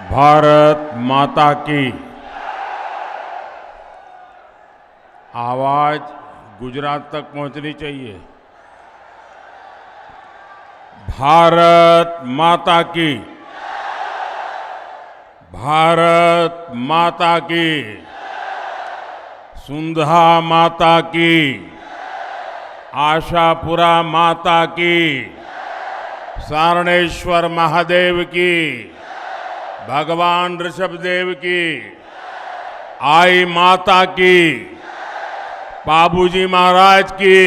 भारत माता की। आवाज गुजरात तक पहुंचनी चाहिए। भारत माता की। भारत माता की। सुंधा माता की। आशापुरा माता की। सारणेश्वर महादेव की। भगवान ऋषभदेव की। आई माता की। बाबूजी महाराज की।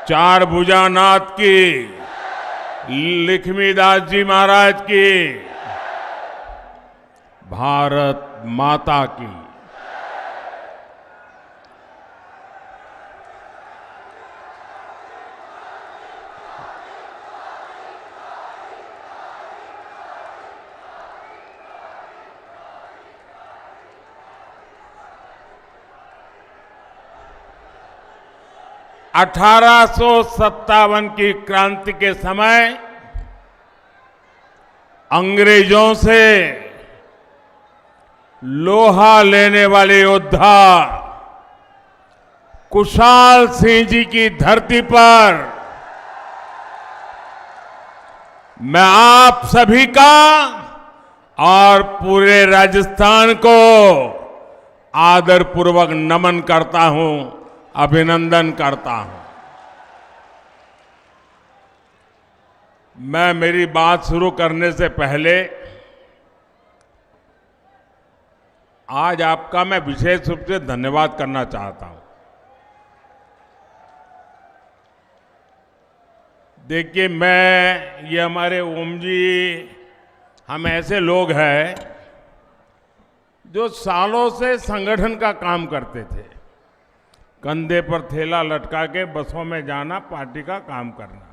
चार भुजानाथ की। लक्ष्मीदास जी महाराज की। भारत माता की। (1857) की क्रांति के समय अंग्रेजों से लोहा लेने वाले योद्धा कुशाल सिंह जी की धरती पर मैं आप सभी का और पूरे राजस्थान को आदरपूर्वक नमन करता हूं, अभिनंदन करता हूं। मैं मेरी बात शुरू करने से पहले आज आपका मैं विशेष रूप से धन्यवाद करना चाहता हूं। देखिए, ये हमारे ओम जी, हम ऐसे लोग हैं जो सालों से संगठन का काम करते थे। कंधे पर थैला लटका के बसों में जाना, पार्टी का काम करना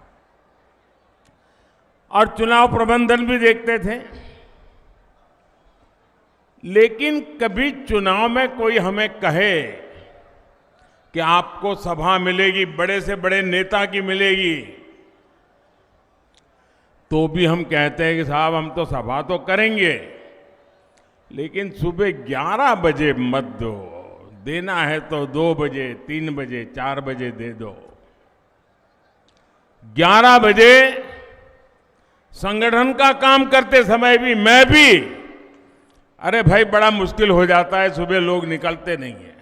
और चुनाव प्रबंधन भी देखते थे। लेकिन कभी चुनाव में कोई हमें कहे कि आपको सभा मिलेगी, बड़े से बड़े नेता की मिलेगी, तो भी हम कहते हैं कि साहब हम तो सभा तो करेंगे, लेकिन सुबह 11 बजे मत दो, देना है तो 2 बजे, 3 बजे, 4 बजे दे दो। 11 बजे संगठन का काम करते समय भी मैं भी, अरे भाई बड़ा मुश्किल हो जाता है, सुबह लोग निकलते नहीं है।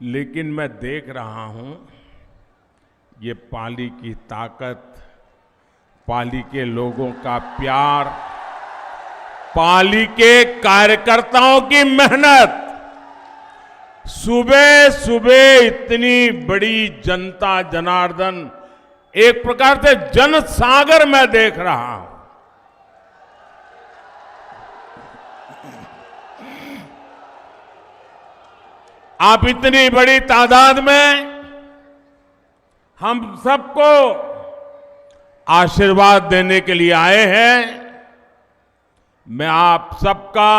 लेकिन मैं देख रहा हूं ये पाली की ताकत, पाली के लोगों का प्यार, पाली के कार्यकर्ताओं की मेहनत। सुबह सुबह इतनी बड़ी जनता जनार्दन, एक प्रकार से जनसागर मैं देख रहा हूं। आप इतनी बड़ी तादाद में हम सबको आशीर्वाद देने के लिए आए हैं। मैं आप सबका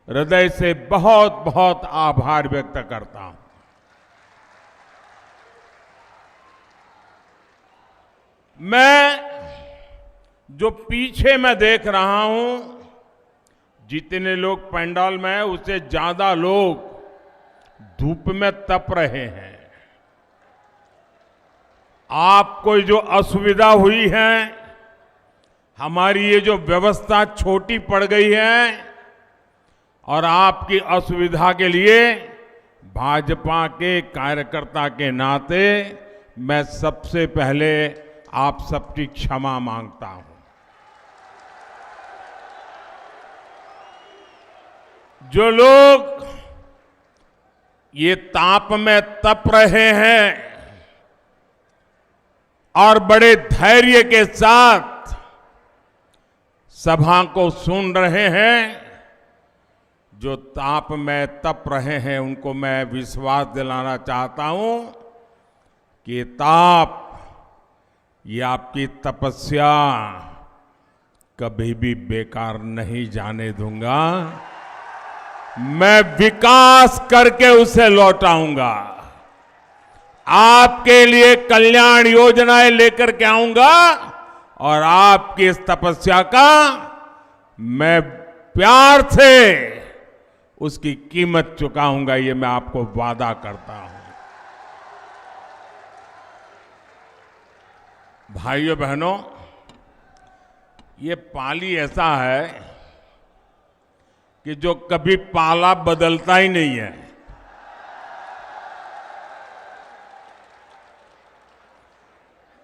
हृदय से बहुत बहुत आभार व्यक्त करता हूं। मैं जो पीछे मैं देख रहा हूं, जितने लोग पंडाल में हैं उससे ज्यादा लोग धूप में तप रहे हैं। आपको जो असुविधा हुई है, हमारी ये जो व्यवस्था छोटी पड़ गई है, और आपकी असुविधा के लिए भाजपा के कार्यकर्ता के नाते मैं सबसे पहले आप सबकी क्षमा मांगता हूं। जो लोग ये ताप में तप रहे हैं और बड़े धैर्य के साथ सभा को सुन रहे हैं, जो ताप में तप रहे हैं, उनको मैं विश्वास दिलाना चाहता हूं कि ताप, ये आपकी तपस्या कभी भी बेकार नहीं जाने दूंगा। मैं विकास करके उसे लौटाऊंगा। आपके लिए कल्याण योजनाएं लेकर के आऊंगा और आपकी इस तपस्या का मैं प्यार से उसकी कीमत चुकाऊंगा, ये मैं आपको वादा करता हूं। भाइयों बहनों, ये पाली ऐसा है कि जो कभी पाला बदलता ही नहीं है।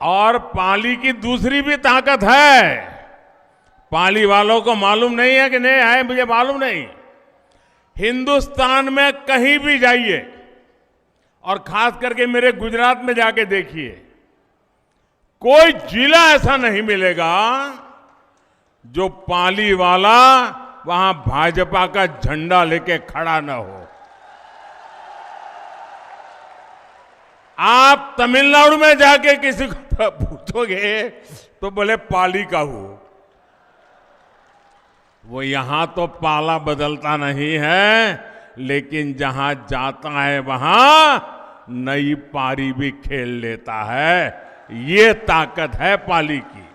और पाली की दूसरी भी ताकत है। पाली वालों को मालूम नहीं है कि नहीं है, मुझे मालूम नहीं। हिंदुस्तान में कहीं भी जाइए और खास करके मेरे गुजरात में जाके देखिए, कोई जिला ऐसा नहीं मिलेगा जो पाली वाला वहां भाजपा का झंडा लेके खड़ा न हो। आप तमिलनाडु में जाके किसी को पूछोगे तो बोले पाली का हूं। वो यहां तो पाला बदलता नहीं है, लेकिन जहां जाता है वहां नई पारी भी खेल लेता है। ये ताकत है पाली की।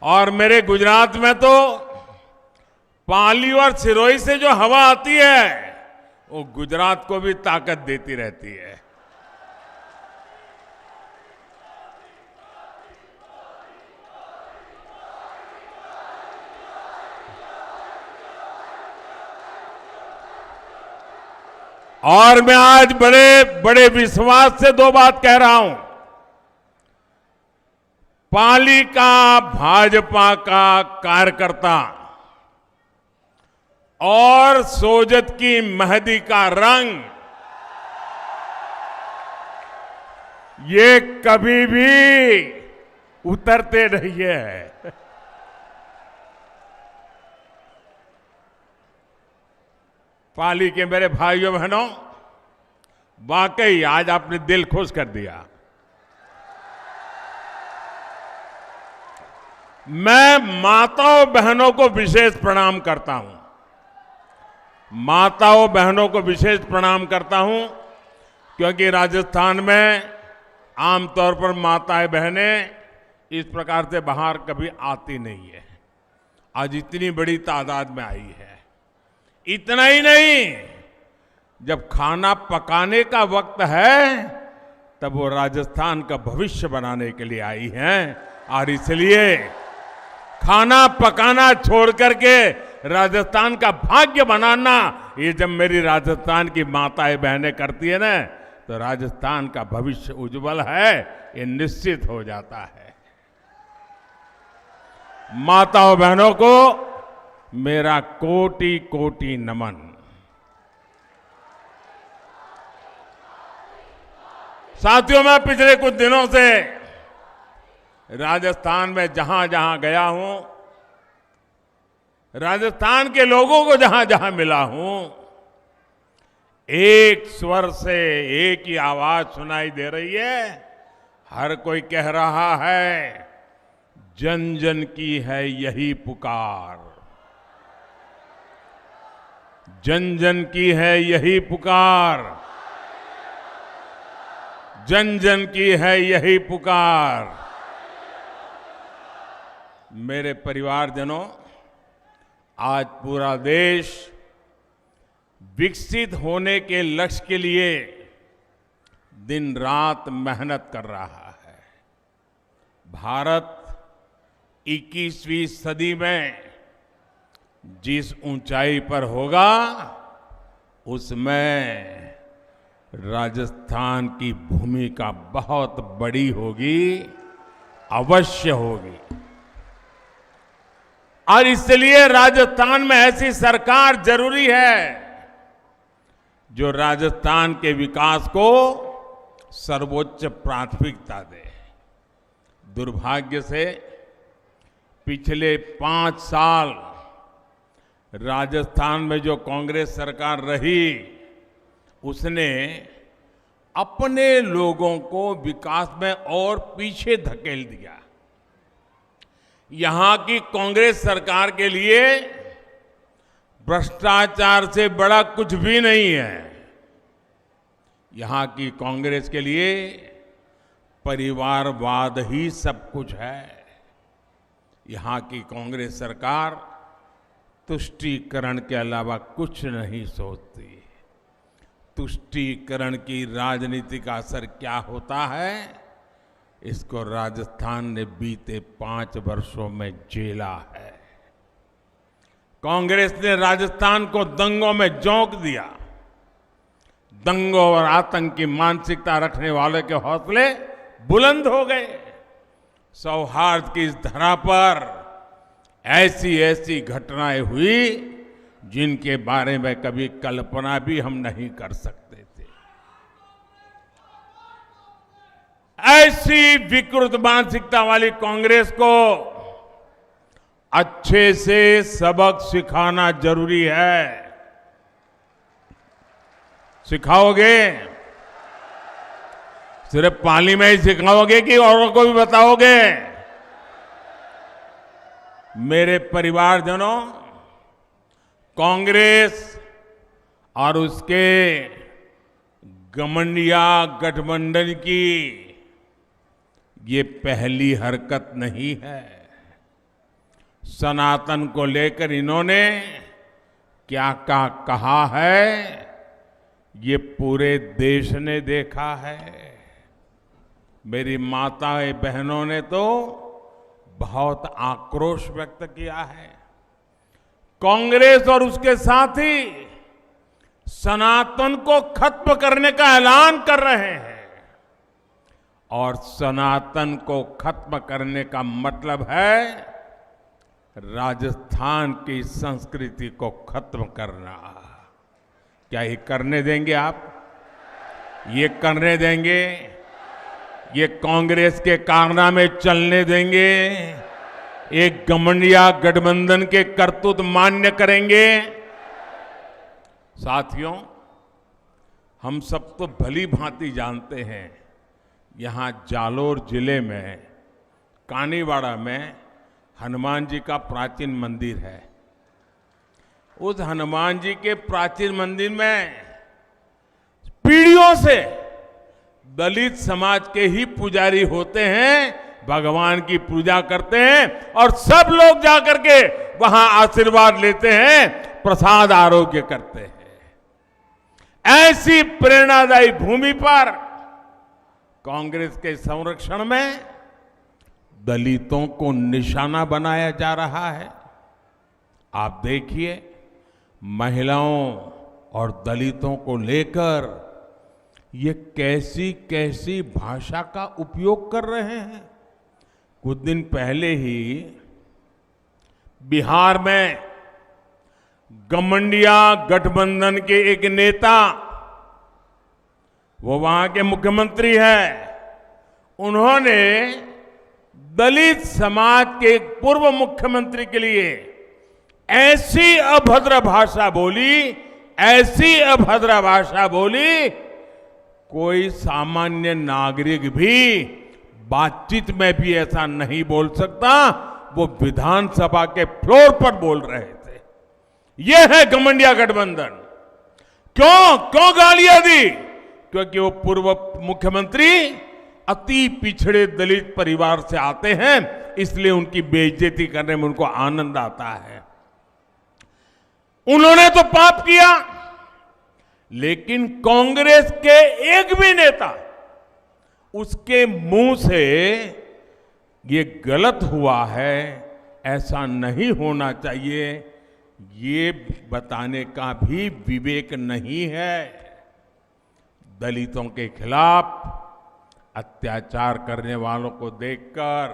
और मेरे गुजरात में तो पाली और सिरोही से जो हवा आती है वो गुजरात को भी ताकत देती रहती है। और मैं आज बड़े बड़े विश्वास से दो बात कह रहा हूं। पाली का भाजपा का कार्यकर्ता और सोजत की मेहंदी का रंग ये कभी भी उतरते नहीं है। पाली के मेरे भाइयों बहनों, वाकई आज आपने दिल खुश कर दिया। मैं माताओं बहनों को विशेष प्रणाम करता हूं। माताओं बहनों को विशेष प्रणाम करता हूं क्योंकि राजस्थान में आमतौर पर माताएं बहनें इस प्रकार से बाहर कभी आती नहीं है। आज इतनी बड़ी तादाद में आई है। इतना ही नहीं, जब खाना पकाने का वक्त है तब वो राजस्थान का भविष्य बनाने के लिए आई हैं। और इसलिए खाना पकाना छोड़ करके राजस्थान का भाग्य बनाना, ये जब मेरी राजस्थान की माताएं बहनें करती है ना, तो राजस्थान का भविष्य उज्जवल है, ये निश्चित हो जाता है। माताओं बहनों को मेरा कोटि कोटि नमन। साथियों, मैं पिछले कुछ दिनों से राजस्थान में जहां जहां गया हूं, राजस्थान के लोगों को जहां जहां मिला हूं, एक स्वर से एक ही आवाज सुनाई दे रही है। हर कोई कह रहा है, जन जन की है यही पुकार, जन जन की है यही पुकार, जन जन की है यही पुकार। मेरे परिवारजनों, आज पूरा देश विकसित होने के लक्ष्य के लिए दिन रात मेहनत कर रहा है। भारत 21वीं सदी में जिस ऊंचाई पर होगा, उसमें राजस्थान की भूमिका बहुत बड़ी होगी, अवश्य होगी। और इसलिए राजस्थान में ऐसी सरकार जरूरी है जो राजस्थान के विकास को सर्वोच्च प्राथमिकता दे। दुर्भाग्य से पिछले 5 साल राजस्थान में जो कांग्रेस सरकार रही, उसने अपने लोगों को विकास में और पीछे धकेल दिया। यहां की कांग्रेस सरकार के लिए भ्रष्टाचार से बड़ा कुछ भी नहीं है। यहां की कांग्रेस के लिए परिवारवाद ही सब कुछ है। यहां की कांग्रेस सरकार तुष्टीकरण के अलावा कुछ नहीं सोचती। तुष्टीकरण की राजनीति का असर क्या होता है, इसको राजस्थान ने बीते 5 वर्षों में झेला है। कांग्रेस ने राजस्थान को दंगों में झोंक दिया। दंगों और आतंक की मानसिकता रखने वालों के हौसले बुलंद हो गए। सौहार्द की इस धरा पर ऐसी ऐसी घटनाएं हुई जिनके बारे में कभी कल्पना भी हम नहीं कर सकते थे। ऐसी विकृत मानसिकता वाली कांग्रेस को अच्छे से सबक सिखाना जरूरी है। सिखाओगे? सिर्फ पाली में ही सिखाओगे कि औरों को भी बताओगे? मेरे परिवारजनों, कांग्रेस और उसके घमंडिया गठबंधन की ये पहली हरकत नहीं है। सनातन को लेकर इन्होंने क्या क्या कहा है, ये पूरे देश ने देखा है। मेरी माताएं बहनों ने तो बहुत आक्रोश व्यक्त किया है। कांग्रेस और उसके साथी सनातन को खत्म करने का ऐलान कर रहे हैं, और सनातन को खत्म करने का मतलब है राजस्थान की संस्कृति को खत्म करना। क्या ये करने देंगे आप? ये करने देंगे? ये कांग्रेस के कारनामे चलने देंगे? एक घमंडिया गठबंधन के करतूत मान्य करेंगे? साथियों, हम सब तो भली भांति जानते हैं, यहां जालोर जिले में कानीवाड़ा में हनुमान जी का प्राचीन मंदिर है। उस हनुमान जी के प्राचीन मंदिर में पीढ़ियों से दलित समाज के ही पुजारी होते हैं, भगवान की पूजा करते हैं और सब लोग जाकर के वहां आशीर्वाद लेते हैं, प्रसाद आरोग्य करते हैं। ऐसी प्रेरणादायी भूमि पर कांग्रेस के संरक्षण में दलितों को निशाना बनाया जा रहा है। आप देखिए, महिलाओं और दलितों को लेकर ये कैसी कैसी भाषा का उपयोग कर रहे हैं। कुछ दिन पहले ही बिहार में घमंडिया गठबंधन के एक नेता, वो वहां के मुख्यमंत्री हैं, उन्होंने दलित समाज के एक पूर्व मुख्यमंत्री के लिए ऐसी अभद्र भाषा बोली, ऐसी अभद्र भाषा बोली, कोई सामान्य नागरिक भी बातचीत में भी ऐसा नहीं बोल सकता। वो विधानसभा के फ्लोर पर बोल रहे थे। यह है घमंडिया गठबंधन। क्यों गालियां दी? क्योंकि वो पूर्व मुख्यमंत्री अति पिछड़े दलित परिवार से आते हैं, इसलिए उनकी बेइज्जती करने में उनको आनंद आता है। उन्होंने तो पाप किया, लेकिन कांग्रेस के एक भी नेता उसके मुंह से ये गलत हुआ है, ऐसा नहीं होना चाहिए, ये बताने का भी विवेक नहीं है। दलितों के खिलाफ अत्याचार करने वालों को देखकर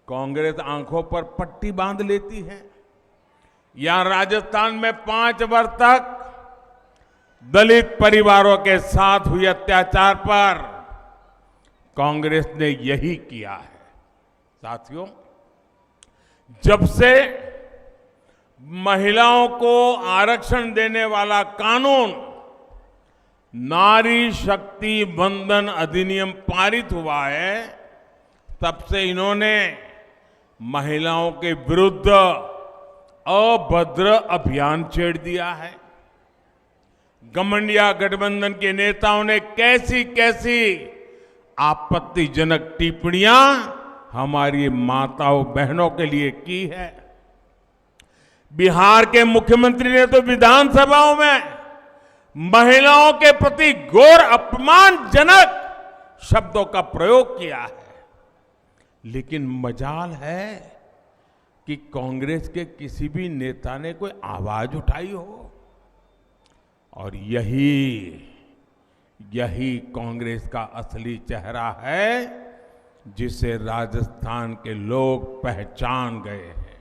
कांग्रेस आंखों पर पट्टी बांध लेती है। यहां राजस्थान में 5 वर्ष तक दलित परिवारों के साथ हुए अत्याचार पर कांग्रेस ने यही किया है। साथियों, जब से महिलाओं को आरक्षण देने वाला कानून नारी शक्ति वंदन अधिनियम पारित हुआ है, तब से इन्होंने महिलाओं के विरुद्ध अभद्र अभियान छेड़ दिया है। घमंडिया गठबंधन के नेताओं ने कैसी कैसी आपत्तिजनक टिप्पणियां हमारी माताओं बहनों के लिए की है। बिहार के मुख्यमंत्री ने तो विधानसभाओं में महिलाओं के प्रति घोर अपमानजनक शब्दों का प्रयोग किया है। लेकिन मजाल है कि कांग्रेस के किसी भी नेता ने कोई आवाज उठाई हो। और यही कांग्रेस का असली चेहरा है, जिसे राजस्थान के लोग पहचान गए हैं।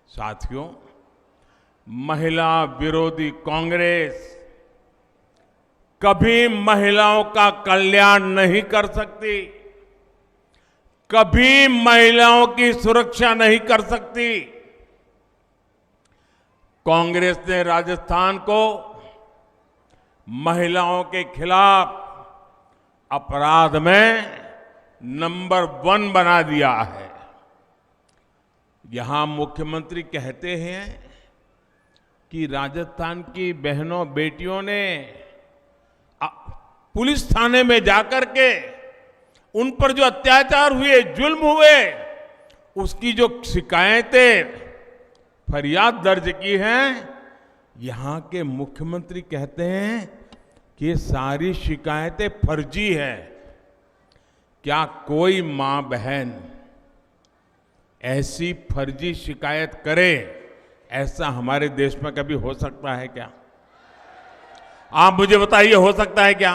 साथियों, महिला विरोधी कांग्रेस कभी महिलाओं का कल्याण नहीं कर सकती, कभी महिलाओं की सुरक्षा नहीं कर सकती। कांग्रेस ने राजस्थान को महिलाओं के खिलाफ अपराध में नंबर 1 बना दिया है। यहां मुख्यमंत्री कहते हैं कि राजस्थान की बहनों बेटियों ने पुलिस थाने में जाकर के उन पर जो अत्याचार हुए, जुल्म हुए, उसकी जो शिकायतें, फरियाद दर्ज की हैं, यहां के मुख्यमंत्री कहते हैं कि ये सारी शिकायतें फर्जी है। क्या कोई मां बहन ऐसी फर्जी शिकायत करे, ऐसा हमारे देश में कभी हो सकता है क्या? आप मुझे बताइए, हो सकता है क्या?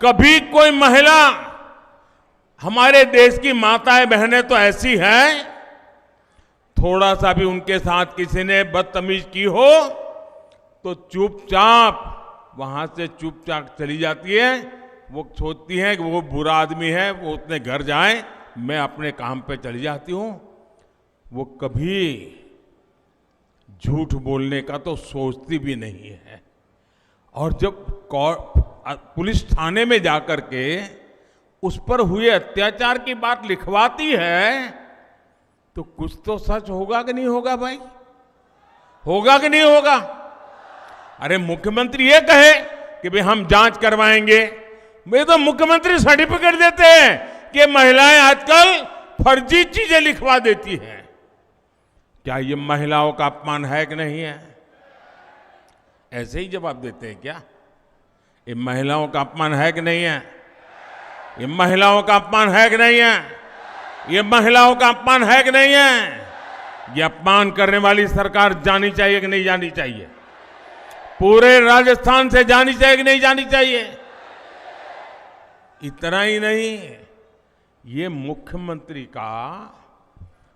कभी कोई महिला, हमारे देश की माताएं बहनें तो ऐसी हैं, थोड़ा सा भी उनके साथ किसी ने बदतमीज की हो तो चुपचाप वहां से चुपचाप चली जाती है। वो सोचती है कि वो बुरा आदमी है, वो अपने घर जाए, मैं अपने काम पे चली जाती हूं। वो कभी झूठ बोलने का तो सोचती भी नहीं है। और जब पुलिस थाने में जाकर के उस पर हुए अत्याचार की बात लिखवाती है, तो कुछ तो सच होगा कि नहीं होगा भाई? होगा कि नहीं होगा? अरे मुख्यमंत्री ये कहे कि भाई हम जांच करवाएंगे, वे तो मुख्यमंत्री सर्टिफिकेट देते हैं कि महिलाएं आजकल फर्जी चीजें लिखवा देती हैं। क्या ये महिलाओं का अपमान है कि नहीं है? ऐसे ही जवाब देते हैं क्या? ये महिलाओं का अपमान है कि नहीं है? ये महिलाओं का अपमान है कि नहीं है? ये महिलाओं का अपमान है कि नहीं है? ये अपमान करने वाली सरकार जानी चाहिए कि नहीं जानी चाहिए? पूरे राजस्थान से जानी चाहिए कि नहीं जानी चाहिए? इतना ही नहीं, ये मुख्यमंत्री का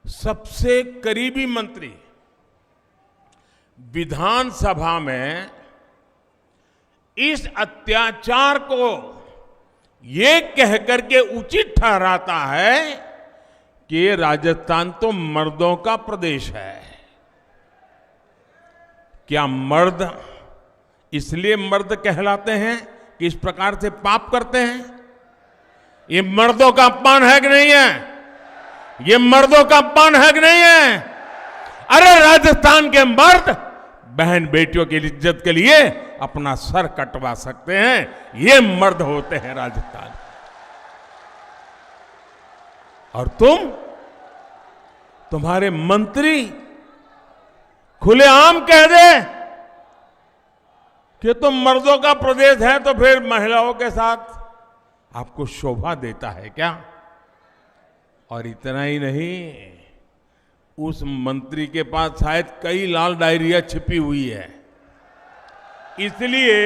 सबसे करीबी मंत्री विधानसभा में इस अत्याचार को ये कहकर के उचित ठहराता है कि राजस्थान तो मर्दों का प्रदेश है। क्या मर्द इसलिए मर्द कहलाते हैं कि इस प्रकार से पाप करते हैं? ये मर्दों का अपमान है कि नहीं है? ये मर्दों का अपमान है कि नहीं है? अरे राजस्थान के मर्द बहन बेटियों की इज्जत के लिए अपना सर कटवा सकते हैं। ये मर्द होते हैं राजस्थान। और तुम्हारे मंत्री खुलेआम कह दे कि तुम मर्दों का प्रदेश है, तो फिर महिलाओं के साथ आपको शोभा देता है क्या? और इतना ही नहीं, उस मंत्री के पास शायद कई लाल डायरिया छिपी हुई है, इसलिए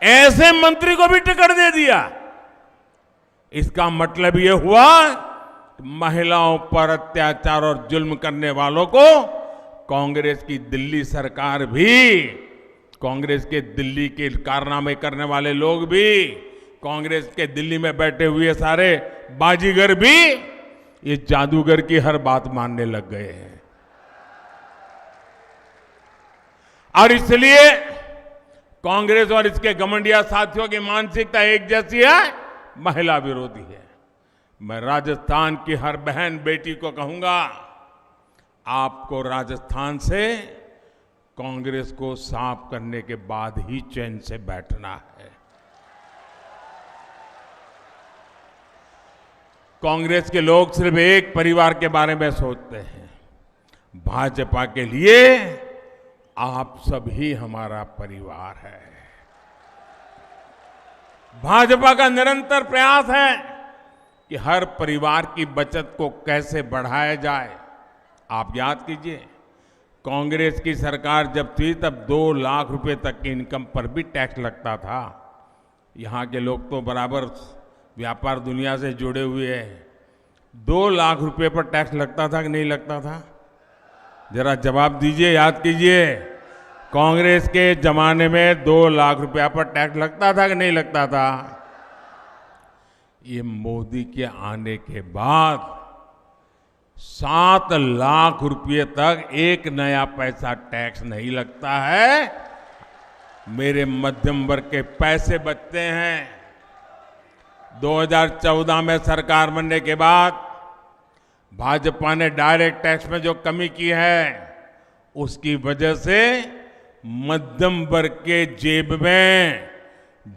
ऐसे मंत्री को भी टिकट दे दिया। इसका मतलब ये हुआ कि महिलाओं पर अत्याचार और जुल्म करने वालों को कांग्रेस की दिल्ली सरकार भी, कांग्रेस के दिल्ली के कारनामे करने वाले लोग भी, कांग्रेस के दिल्ली में बैठे हुए सारे बाजीगर भी ये जादूगर की हर बात मानने लग गए हैं। और इसलिए कांग्रेस और इसके घमंडिया साथियों की मानसिकता एक जैसी है, महिला विरोधी है। मैं राजस्थान की हर बहन बेटी को कहूंगा, आपको राजस्थान से कांग्रेस को साफ करने के बाद ही चैन से बैठना है। कांग्रेस के लोग सिर्फ एक परिवार के बारे में सोचते हैं। भाजपा के लिए आप सब ही हमारा परिवार है। भाजपा का निरंतर प्रयास है कि हर परिवार की बचत को कैसे बढ़ाया जाए। आप याद कीजिए, कांग्रेस की सरकार जब थी तब 2 लाख रुपए तक की इनकम पर भी टैक्स लगता था। यहाँ के लोग तो बराबर व्यापार दुनिया से जुड़े हुए हैं। 2 लाख रुपए पर टैक्स लगता था कि नहीं लगता था? जरा जवाब दीजिए, याद कीजिए। कांग्रेस के जमाने में 2 लाख रुपया पर टैक्स लगता था कि नहीं लगता था? ये मोदी के आने के बाद 7 लाख रुपये तक एक नया पैसा टैक्स नहीं लगता है। मेरे मध्यम वर्ग के पैसे बचते हैं। 2014 में सरकार बनने के बाद भाजपा ने डायरेक्ट टैक्स में जो कमी की है, उसकी वजह से मध्यम वर्ग के जेब में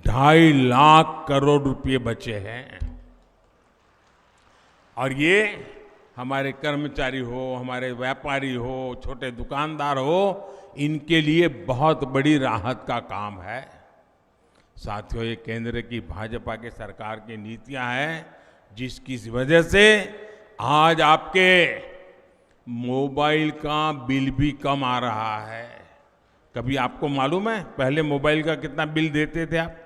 2.5 लाख करोड़ रुपए बचे हैं। और ये हमारे कर्मचारी हो, हमारे व्यापारी हो, छोटे दुकानदार हो, इनके लिए बहुत बड़ी राहत का काम है। साथियों, ये केंद्र की भाजपा के सरकार की नीतियां हैं, जिसकी वजह से आज आपके मोबाइल का बिल भी कम आ रहा है। कभी आपको मालूम है पहले मोबाइल का कितना बिल देते थे आप?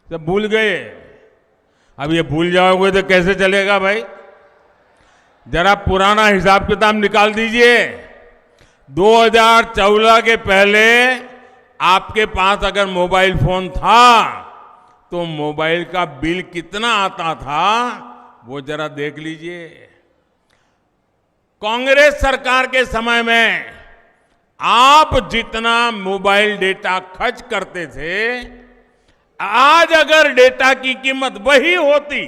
सब भूल गए। अब ये भूल जाओगे तो कैसे चलेगा भाई? जरा पुराना हिसाब किताब निकाल दीजिए। 2014 के पहले आपके पास अगर मोबाइल फोन था तो मोबाइल का बिल कितना आता था वो जरा देख लीजिए। कांग्रेस सरकार के समय में आप जितना मोबाइल डेटा खर्च करते थे, आज अगर डेटा की कीमत वही होती,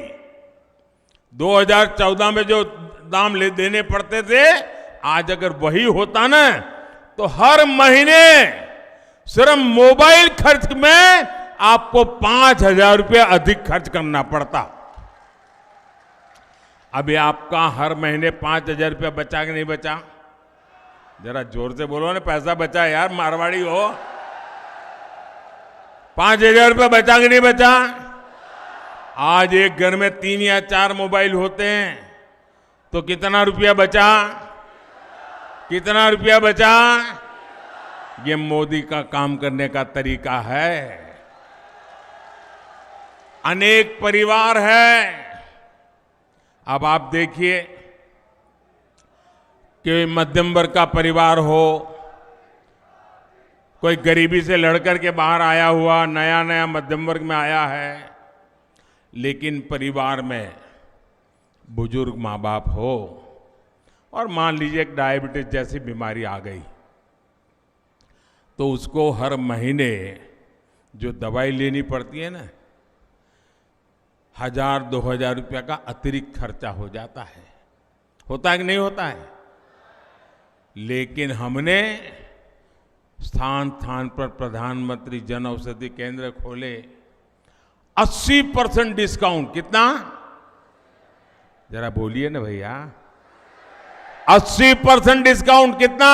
2014 में जो दाम देने पड़ते थे, आज अगर वही होता ना, तो हर महीने सिर्फ मोबाइल खर्च में आपको 5,000 रुपये अधिक खर्च करना पड़ता। अभी आपका हर महीने 5,000 रुपया बचा कि नहीं बचा? जरा जोर से बोलो ना, पैसा बचा यार, मारवाड़ी हो। 5,000 रुपया बचा कि नहीं बचा? आज एक घर में 3 या 4 मोबाइल होते हैं तो कितना रुपया बचा? कितना रुपया बचा? ये मोदी का काम करने का तरीका है। अनेक परिवार है। अब आप देखिए कि मध्यम वर्ग का परिवार हो, कोई गरीबी से लड़कर के बाहर आया हुआ नया नया मध्यम वर्ग में आया है, लेकिन परिवार में बुजुर्ग माँ बाप हो और मान लीजिए एक डायबिटीज जैसी बीमारी आ गई, तो उसको हर महीने जो दवाई लेनी पड़ती है ना, 1,000-2,000 रुपया का अतिरिक्त खर्चा हो जाता है। होता है कि नहीं होता है? लेकिन हमने स्थान स्थान पर प्रधानमंत्री जन औषधि केंद्र खोले। 80% डिस्काउंट। कितना? जरा बोलिए ना भैया। 80% डिस्काउंट। कितना?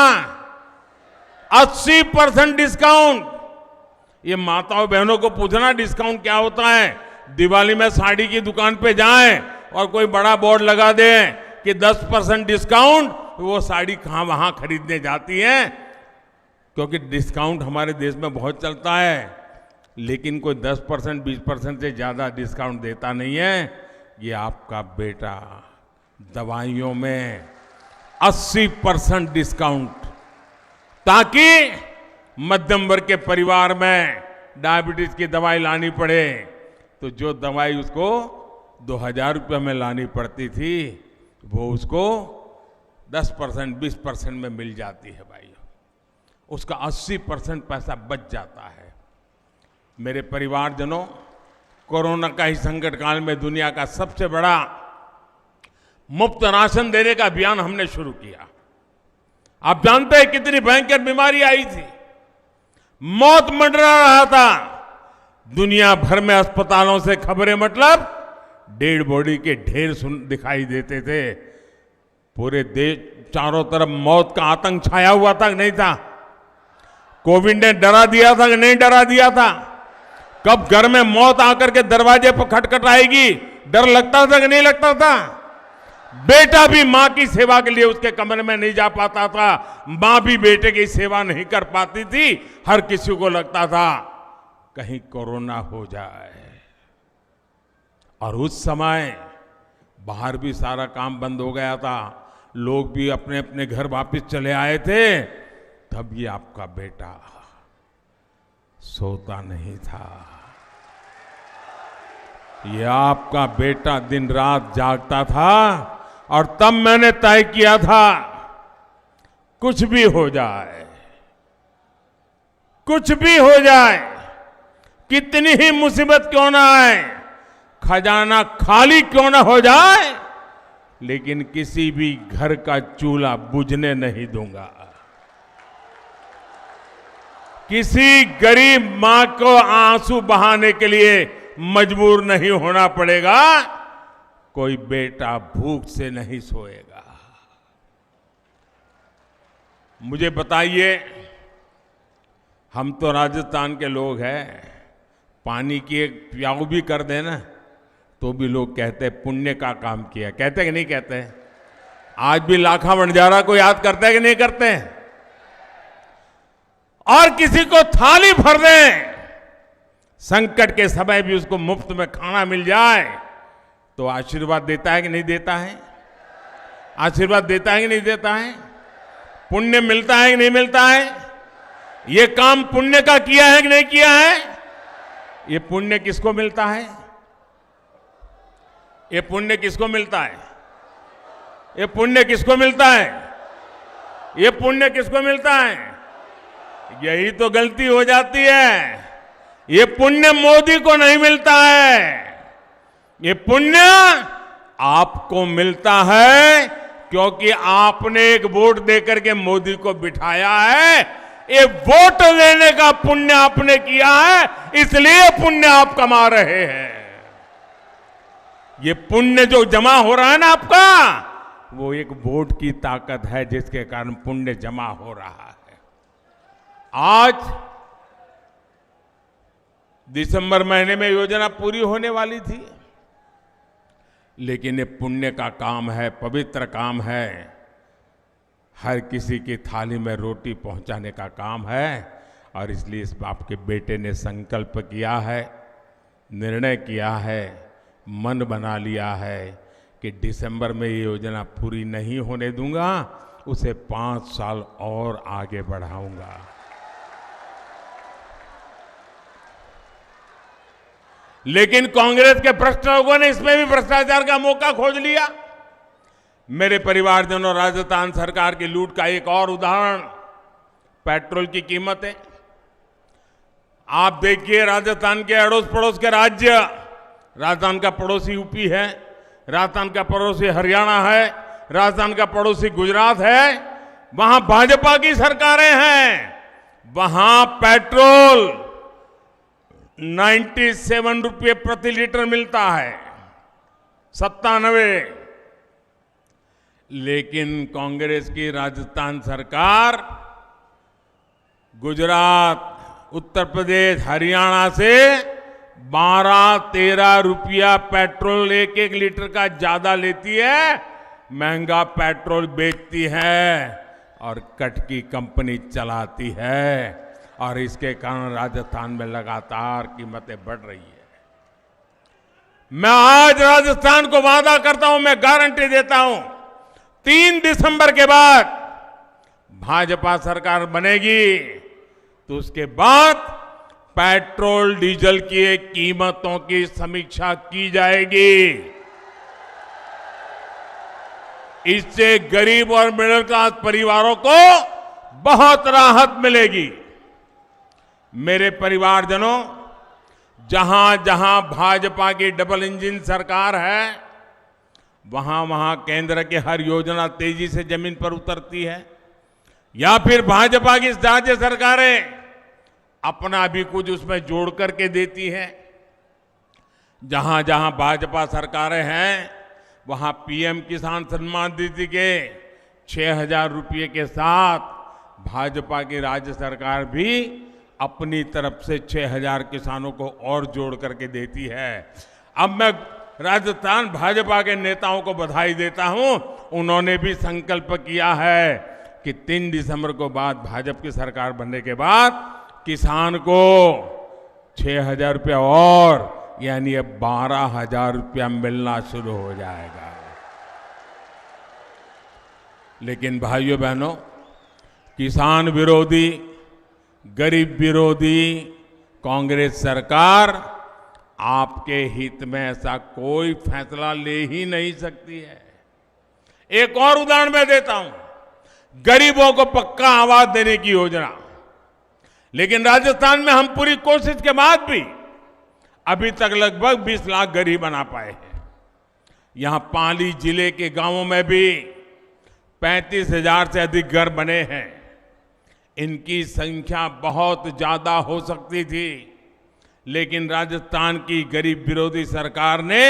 80% डिस्काउंट। ये माताओं बहनों को पूछना डिस्काउंट क्या होता है। दिवाली में साड़ी की दुकान पे जाएं और कोई बड़ा बोर्ड लगा दें कि 10% डिस्काउंट, वो साड़ी कहां वहां खरीदने जाती हैं, क्योंकि डिस्काउंट हमारे देश में बहुत चलता है, लेकिन कोई 10% 20% से ज्यादा डिस्काउंट देता नहीं है। ये आपका बेटा दवाइयों में 80% डिस्काउंट, ताकि मध्यम वर्ग के परिवार में डायबिटीज की दवाई लानी पड़े तो जो दवाई उसको 2,000 रुपये में लानी पड़ती थी, वो उसको 10% 20% में मिल जाती है भाई। उसका 80% पैसा बच जाता है। मेरे परिवारजनों, कोरोना का ही संकट काल में दुनिया का सबसे बड़ा मुफ्त राशन देने का अभियान हमने शुरू किया। आप जानते हैं कितनी भयंकर बीमारी आई थी, मौत मंडरा रहा था। दुनिया भर में अस्पतालों से खबरें, मतलब डेड बॉडी के ढेर दिखाई देते थे। पूरे देश चारों तरफ मौत का आतंक छाया हुआ था कि नहीं था? कोविड ने डरा दिया था कि नहीं डरा दिया था? कब घर में मौत आकर के दरवाजे पर खटखटाएगी, डर लगता था कि नहीं लगता था? बेटा भी मां की सेवा के लिए उसके कमरे में नहीं जा पाता था, मां भी बेटे की सेवा नहीं कर पाती थी। हर किसी को लगता था कहीं कोरोना हो जाए। और उस समय बाहर भी सारा काम बंद हो गया था, लोग भी अपने अपने घर वापस चले आए थे। तब ये आपका बेटा सोता नहीं था, ये आपका बेटा दिन रात जागता था। और तब मैंने तय किया था, कुछ भी हो जाए, कुछ भी हो जाए, कितनी ही मुसीबत क्यों ना आए, खजाना खाली क्यों ना हो जाए, लेकिन किसी भी घर का चूल्हा बुझने नहीं दूंगा। किसी गरीब मां को आंसू बहाने के लिए मजबूर नहीं होना पड़ेगा। कोई बेटा भूख से नहीं सोएगा। मुझे बताइए, हम तो राजस्थान के लोग हैं, पानी की एक प्याऊ भी कर देना तो भी लोग कहते हैं पुण्य का काम किया। कहते कि नहीं कहते? आज भी लाखा बंजारा को याद करते हैं कि नहीं करते हैं? और किसी को थाली भर दें, संकट के समय भी उसको मुफ्त में खाना मिल जाए तो आशीर्वाद देता है कि नहीं देता है? आशीर्वाद देता है कि नहीं देता है? पुण्य मिलता है कि नहीं मिलता है? ये काम पुण्य का किया है कि नहीं किया है? ये पुण्य किसको मिलता है? ये पुण्य किसको मिलता है? ये पुण्य किसको मिलता है? ये पुण्य किसको मिलता है? यही तो गलती हो जाती है। ये पुण्य मोदी को नहीं मिलता है, ये पुण्य आपको मिलता है, क्योंकि आपने एक वोट देकर के मोदी को बिठाया है। ये वोट देने का पुण्य आपने किया है, इसलिए पुण्य आप कमा रहे हैं। ये पुण्य जो जमा हो रहा है ना आपका, वो एक वोट की ताकत है जिसके कारण पुण्य जमा हो रहा है। आज दिसंबर महीने में योजना पूरी होने वाली थी, लेकिन ये पुण्य का काम है, पवित्र काम है। हर किसी की थाली में रोटी पहुंचाने का काम है। और इसलिए इस बाप के बेटे ने संकल्प किया है, निर्णय किया है, मन बना लिया है कि दिसंबर में ये योजना पूरी नहीं होने दूंगा, उसे 5 साल और आगे बढ़ाऊंगा। लेकिन कांग्रेस के भ्रष्ट लोगों ने इसमें भी भ्रष्टाचार का मौका खोज लिया। मेरे परिवारजनों, राजस्थान सरकार की लूट का एक और उदाहरण पेट्रोल की कीमत है। आप देखिए, राजस्थान के अड़ोस पड़ोस के राज्य, राजस्थान का पड़ोसी यूपी है, राजस्थान का पड़ोसी हरियाणा है, राजस्थान का पड़ोसी गुजरात है, वहां भाजपा की सरकारें हैं। वहां पेट्रोल 97 रुपये प्रति लीटर मिलता है, 97। लेकिन कांग्रेस की राजस्थान सरकार गुजरात, उत्तर प्रदेश, हरियाणा से 12-13 रुपया पेट्रोल एक लीटर का ज्यादा लेती है, महंगा पेट्रोल बेचती है और कट की कंपनी चलाती है। और इसके कारण राजस्थान में लगातार कीमतें बढ़ रही है। मैं आज राजस्थान को वादा करता हूं, मैं गारंटी देता हूं, 3 दिसंबर के बाद भाजपा सरकार बनेगी तो उसके बाद पेट्रोल डीजल की कीमतों की समीक्षा की जाएगी। इससे गरीब और मिडिल क्लास परिवारों को बहुत राहत मिलेगी। मेरे परिवारजनों, जहां जहां भाजपा की डबल इंजन सरकार है, वहां वहां केंद्र की हर योजना तेजी से जमीन पर उतरती है, या फिर भाजपा की राज्य सरकारें अपना भी कुछ उसमें जोड़ करके देती है। जहां जहां भाजपा सरकारें हैं वहां पीएम किसान सम्मान निधि के 6,000 रुपये के साथ भाजपा की राज्य सरकार भी अपनी तरफ से 6,000 किसानों को और जोड़ करके देती है। अब मैं राजस्थान भाजपा के नेताओं को बधाई देता हूं। उन्होंने भी संकल्प किया है कि 3 दिसंबर को बाद भाजपा की सरकार बनने के बाद किसान को 6,000 रुपया और यानी अब 12,000 रुपया मिलना शुरू हो जाएगा। लेकिन भाइयों बहनों, किसान विरोधी, गरीब विरोधी कांग्रेस सरकार आपके हित में ऐसा कोई फैसला ले ही नहीं सकती है। एक और उदाहरण मैं देता हूं, गरीबों को पक्का आवास देने की योजना। लेकिन राजस्थान में हम पूरी कोशिश के बाद भी अभी तक लगभग 20 लाख गरीब बना पाए हैं। यहां पाली जिले के गांवों में भी 35,000 से अधिक घर बने हैं। इनकी संख्या बहुत ज्यादा हो सकती थी, लेकिन राजस्थान की गरीब विरोधी सरकार ने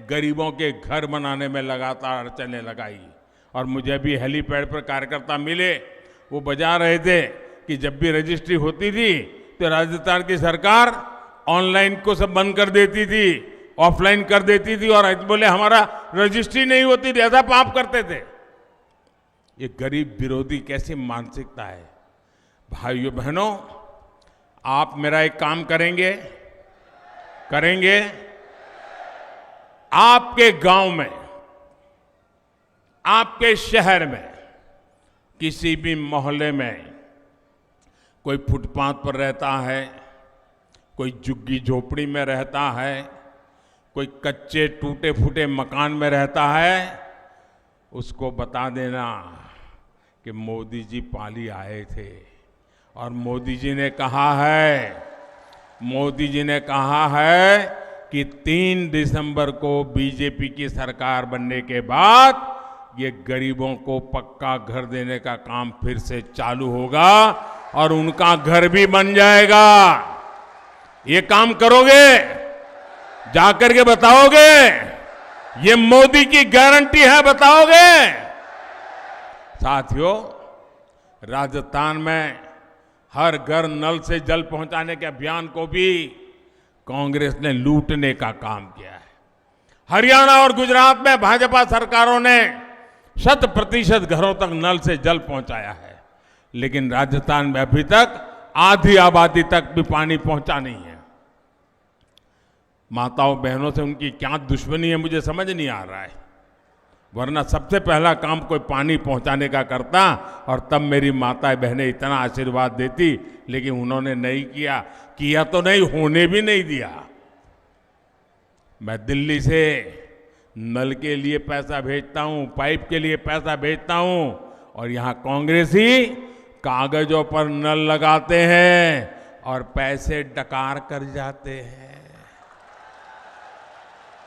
गरीबों के घर बनाने में लगातार अड़चनें लगाई। और मुझे भी हेलीपैड पर कार्यकर्ता मिले, वो बजा रहे थे कि जब भी रजिस्ट्री होती थी तो राजस्थान की सरकार ऑनलाइन को सब बंद कर देती थी, ऑफलाइन कर देती थी, और बोले हमारा रजिस्ट्री नहीं होती थी, ऐसा पाप करते थे। ये गरीब विरोधी कैसी मानसिकता है। भाइयों बहनों, आप मेरा एक काम करेंगे आपके गांव में, आपके शहर में, किसी भी मोहल्ले में कोई फुटपाथ पर रहता है, कोई झुग्गी झोपड़ी में रहता है, कोई कच्चे टूटे फूटे मकान में रहता है, उसको बता देना कि मोदी जी पाली आए थे और मोदी जी ने कहा है कि 3 दिसंबर को बीजेपी की सरकार बनने के बाद ये गरीबों को पक्का घर देने का काम फिर से चालू होगा और उनका घर भी बन जाएगा। ये काम करोगे? जाकर के बताओगे? ये मोदी की गारंटी है, बताओगे? साथियों, राजस्थान में हर घर नल से जल पहुंचाने के अभियान को भी कांग्रेस ने लूटने का काम किया है। हरियाणा और गुजरात में भाजपा सरकारों ने 100% घरों तक नल से जल पहुंचाया है, लेकिन राजस्थान में अभी तक आधी आबादी तक भी पानी पहुंचा नहीं है। माताओं बहनों से उनकी क्या दुश्मनी है मुझे समझ नहीं आ रहा है, वरना सबसे पहला काम कोई पानी पहुंचाने का करता और तब मेरी माताएं बहनें इतना आशीर्वाद देती, लेकिन उन्होंने नहीं किया तो नहीं, होने भी नहीं दिया। मैं दिल्ली से नल के लिए पैसा भेजता हूं, पाइप के लिए पैसा भेजता हूं, और यहां कांग्रेस ही कागजों पर नल लगाते हैं और पैसे डकार कर जाते हैं।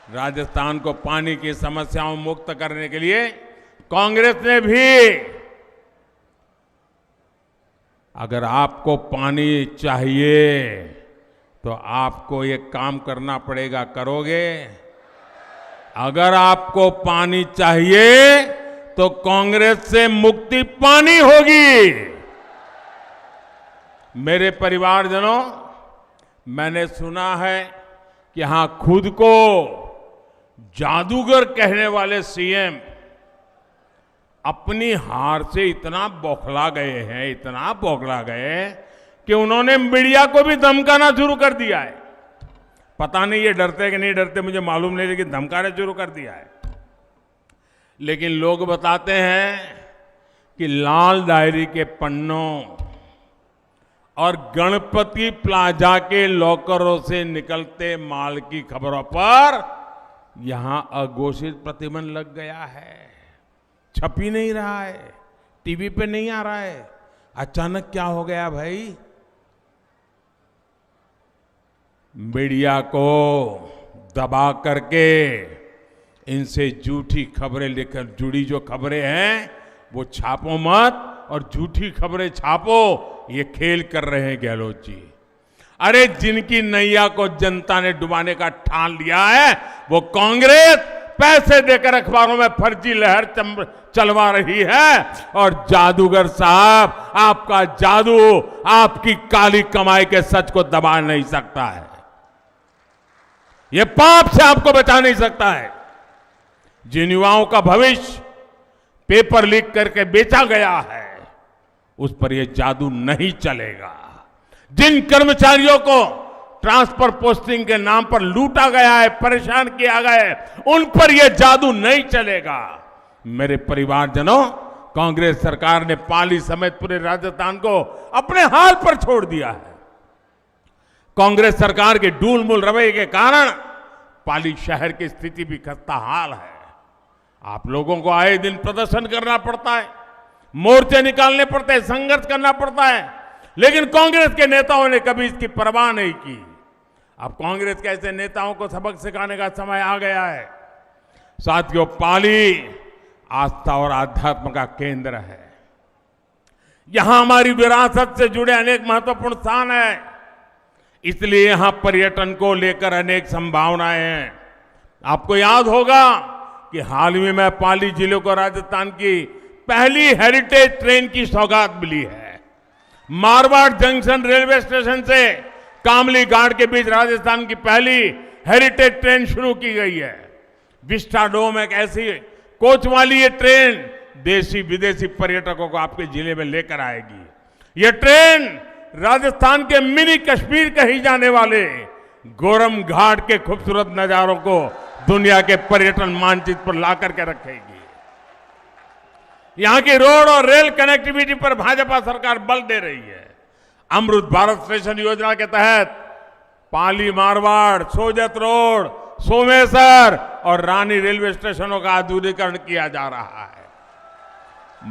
राजस्थान को पानी की समस्याओं मुक्त करने के लिए कांग्रेस ने भी, अगर आपको पानी चाहिए तो आपको ये काम करना पड़ेगा, करोगे? अगर आपको पानी चाहिए तो कांग्रेस से मुक्ति पानी होगी। मेरे परिवारजनों, मैंने सुना है कि यहां खुद को जादूगर कहने वाले सीएम अपनी हार से इतना बौखला गए कि उन्होंने मीडिया को भी धमकाना शुरू कर दिया है। पता नहीं ये डरते कि नहीं डरते मुझे मालूम नहीं, लेकिन धमकाना शुरू कर दिया है। लेकिन लोग बताते हैं कि लाल डायरी के पन्नों और गणपति प्लाजा के लॉकरों से निकलते माल की खबरों पर यहां अघोषित प्रतिबंध लग गया है। छप ही नहीं रहा है, टीवी पे नहीं आ रहा है। अचानक क्या हो गया भाई? मीडिया को दबा करके इनसे झूठी खबरें लेकर जुड़ी जो खबरें हैं वो छापो मत, और झूठी खबरें छापो, ये खेल कर रहे हैं गहलोत जी। अरे जिनकी नैया को जनता ने डुबाने का ठान लिया है, वो कांग्रेस पैसे देकर अखबारों में फर्जी लहर चलवा रही है। और जादूगर साहब, आपका जादू आपकी काली कमाई के सच को दबा नहीं सकता है, ये पाप से आपको बचा नहीं सकता है। जिन युवाओं का भविष्य पेपर लीक करके बेचा गया है, उस पर यह जादू नहीं चलेगा। जिन कर्मचारियों को ट्रांसफर पोस्टिंग के नाम पर लूटा गया है, परेशान किया गया है, उन पर यह जादू नहीं चलेगा। मेरे परिवारजनों, कांग्रेस सरकार ने पाली समेत पूरे राजस्थान को अपने हाल पर छोड़ दिया है। कांग्रेस सरकार के डूलमूल रवैये के कारण पाली शहर की स्थिति भी खस्ता हाल है। आप लोगों को आए दिन प्रदर्शन करना पड़ता है, मोर्चे निकालने पड़ते हैं, संघर्ष करना पड़ता है, लेकिन कांग्रेस के नेताओं ने कभी इसकी परवाह नहीं की। अब कांग्रेस के ऐसे नेताओं को सबक सिखाने का समय आ गया है। साथियों, पाली आस्था और आध्यात्म का केंद्र है। यहां हमारी विरासत से जुड़े अनेक महत्वपूर्ण स्थान हैं, इसलिए यहां पर्यटन को लेकर अनेक संभावनाएं हैं। आपको याद होगा कि हाल ही में पाली जिले को राजस्थान की पहली हेरिटेज ट्रेन की सौगात मिली है। मारवाड़ जंक्शन रेलवे स्टेशन से कामली घाट के बीच राजस्थान की पहली हेरिटेज ट्रेन शुरू की गई है। विस्टाडोम एक ऐसी कोच वाली ये ट्रेन देशी विदेशी पर्यटकों को आपके जिले में लेकर आएगी। ये ट्रेन राजस्थान के मिनी कश्मीर कही जाने वाले गोरम घाट के खूबसूरत नजारों को दुनिया के पर्यटन मानचित्र पर ला करके रखेगी। यहां की रोड और रेल कनेक्टिविटी पर भाजपा सरकार बल दे रही है। अमृत भारत स्टेशन योजना के तहत पाली मारवाड़, सोजत रोड, सोमेश्वर और रानी रेलवे स्टेशनों का आधुनिकीकरण किया जा रहा है।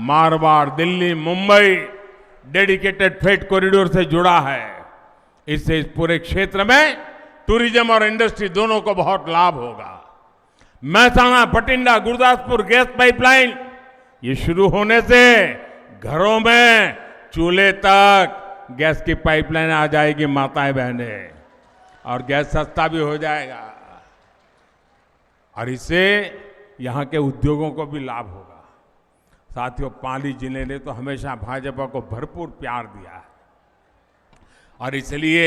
Marwar Delhi Mumbai dedicated freight corridor से जुड़ा है। इससे इस पूरे क्षेत्र में टूरिज्म और इंडस्ट्री दोनों को बहुत लाभ होगा। महसाणा बठिंडा गुरदासपुर गैस पाइपलाइन ये शुरू होने से घरों में चूल्हे तक गैस की पाइपलाइन आ जाएगी माताएं बहनें, और गैस सस्ता भी हो जाएगा, और इससे यहां के उद्योगों को भी लाभ होगा। साथियों, पाली जिले ने तो हमेशा भाजपा को भरपूर प्यार दिया है, और इसलिए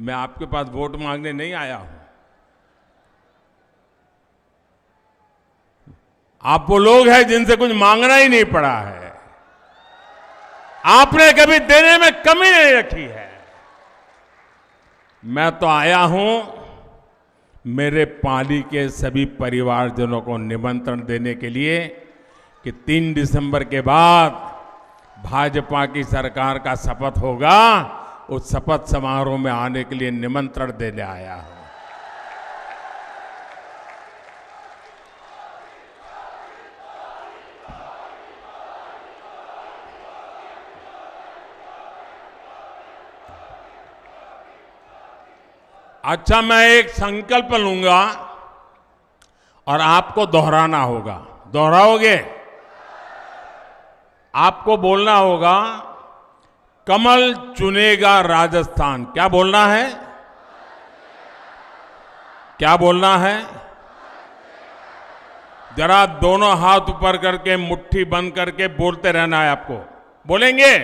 मैं आपके पास वोट मांगने नहीं आया हूं। आप वो लोग हैं जिनसे कुछ मांगना ही नहीं पड़ा है। आपने कभी देने में कमी नहीं रखी है। मैं तो आया हूं मेरे पाली के सभी परिवारजनों को निमंत्रण देने के लिए कि 3 दिसंबर के बाद भाजपा की सरकार का शपथ होगा, उस शपथ समारोह में आने के लिए निमंत्रण देने आया हूं। अच्छा, मैं एक संकल्प लूंगा और आपको दोहराना होगा। दोहराओगे? आपको बोलना होगा, कमल चुनेगा राजस्थान। क्या बोलना है? क्या बोलना है? जरा दोनों हाथ ऊपर करके मुट्ठी बंद करके बोलते रहना है आपको। बोलेंगे?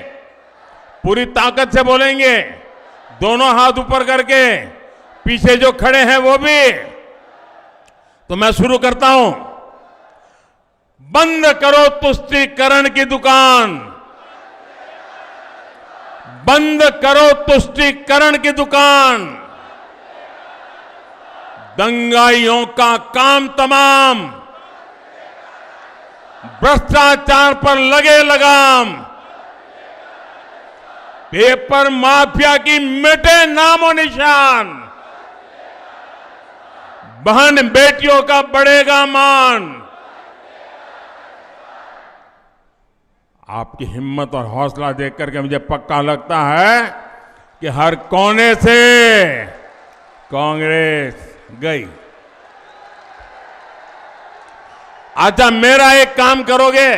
पूरी ताकत से बोलेंगे, दोनों हाथ ऊपर करके, पीछे जो खड़े हैं वो भी। तो मैं शुरू करता हूं। बंद करो तुष्टीकरण की दुकान, बंद करो तुष्टीकरण की दुकान, दंगाइयों का काम तमाम, भ्रष्टाचार पर लगे लगाम, पेपर माफिया की मिटे नामो निशान, बहन बेटियों का बढ़ेगा मान। आपकी हिम्मत और हौसला देख करके मुझे पक्का लगता है कि हर कोने से कांग्रेस गई। अच्छा, मेरा एक काम करोगे?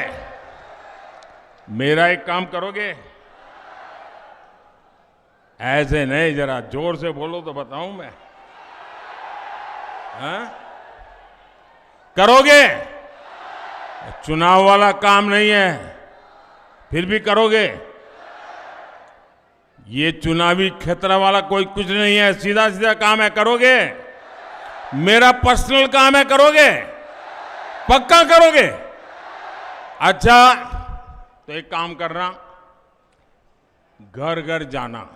मेरा एक काम करोगे? ऐसे नहीं, जरा जोर से बोलो तो बताऊं मैं। हाँ? करोगे? चुनाव वाला काम नहीं है, फिर भी करोगे? ये चुनावी क्षेत्र वाला कोई कुछ नहीं है, सीधा सीधा काम है, करोगे? मेरा पर्सनल काम है, करोगे? पक्का करोगे? अच्छा, तो एक काम करना, घर घर जाना,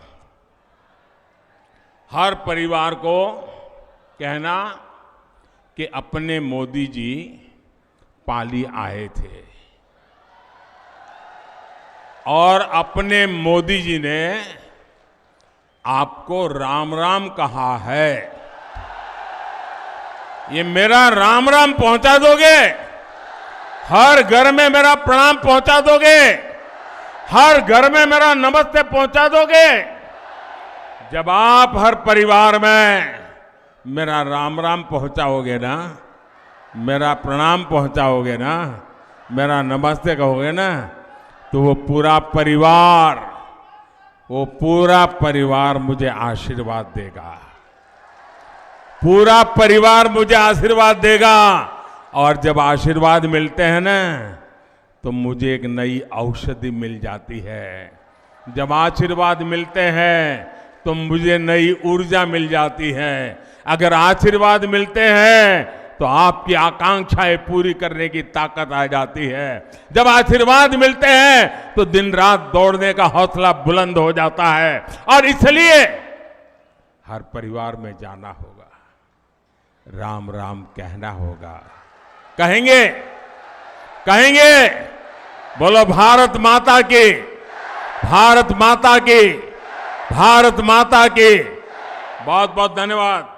हर परिवार को कहना कि अपने मोदी जी पाली आए थे और अपने मोदी जी ने आपको राम राम कहा है। ये मेरा राम राम पहुंचा दोगे? हर घर में मेरा प्रणाम पहुंचा दोगे? हर घर में मेरा नमस्ते पहुंचा दोगे? जब आप हर परिवार में मेरा राम राम पहुंचाओगे ना, मेरा प्रणाम पहुंचाओगे ना, मेरा नमस्ते कहोगे ना, तो वो पूरा परिवार मुझे आशीर्वाद देगा, पूरा परिवार मुझे आशीर्वाद देगा। और जब आशीर्वाद मिलते हैं ना, तो मुझे एक नई औषधि मिल जाती है। जब आशीर्वाद मिलते हैं तो मुझे नई ऊर्जा मिल जाती है। अगर आशीर्वाद मिलते हैं तो आपकी आकांक्षाएं पूरी करने की ताकत आ जाती है। जब आशीर्वाद मिलते हैं तो दिन रात दौड़ने का हौसला बुलंद हो जाता है। और इसलिए हर परिवार में जाना होगा, राम राम कहना होगा। कहेंगे? कहेंगे? बोलो भारत माता की, भारत माता की, भारत माता की। बहुत बहुत धन्यवाद।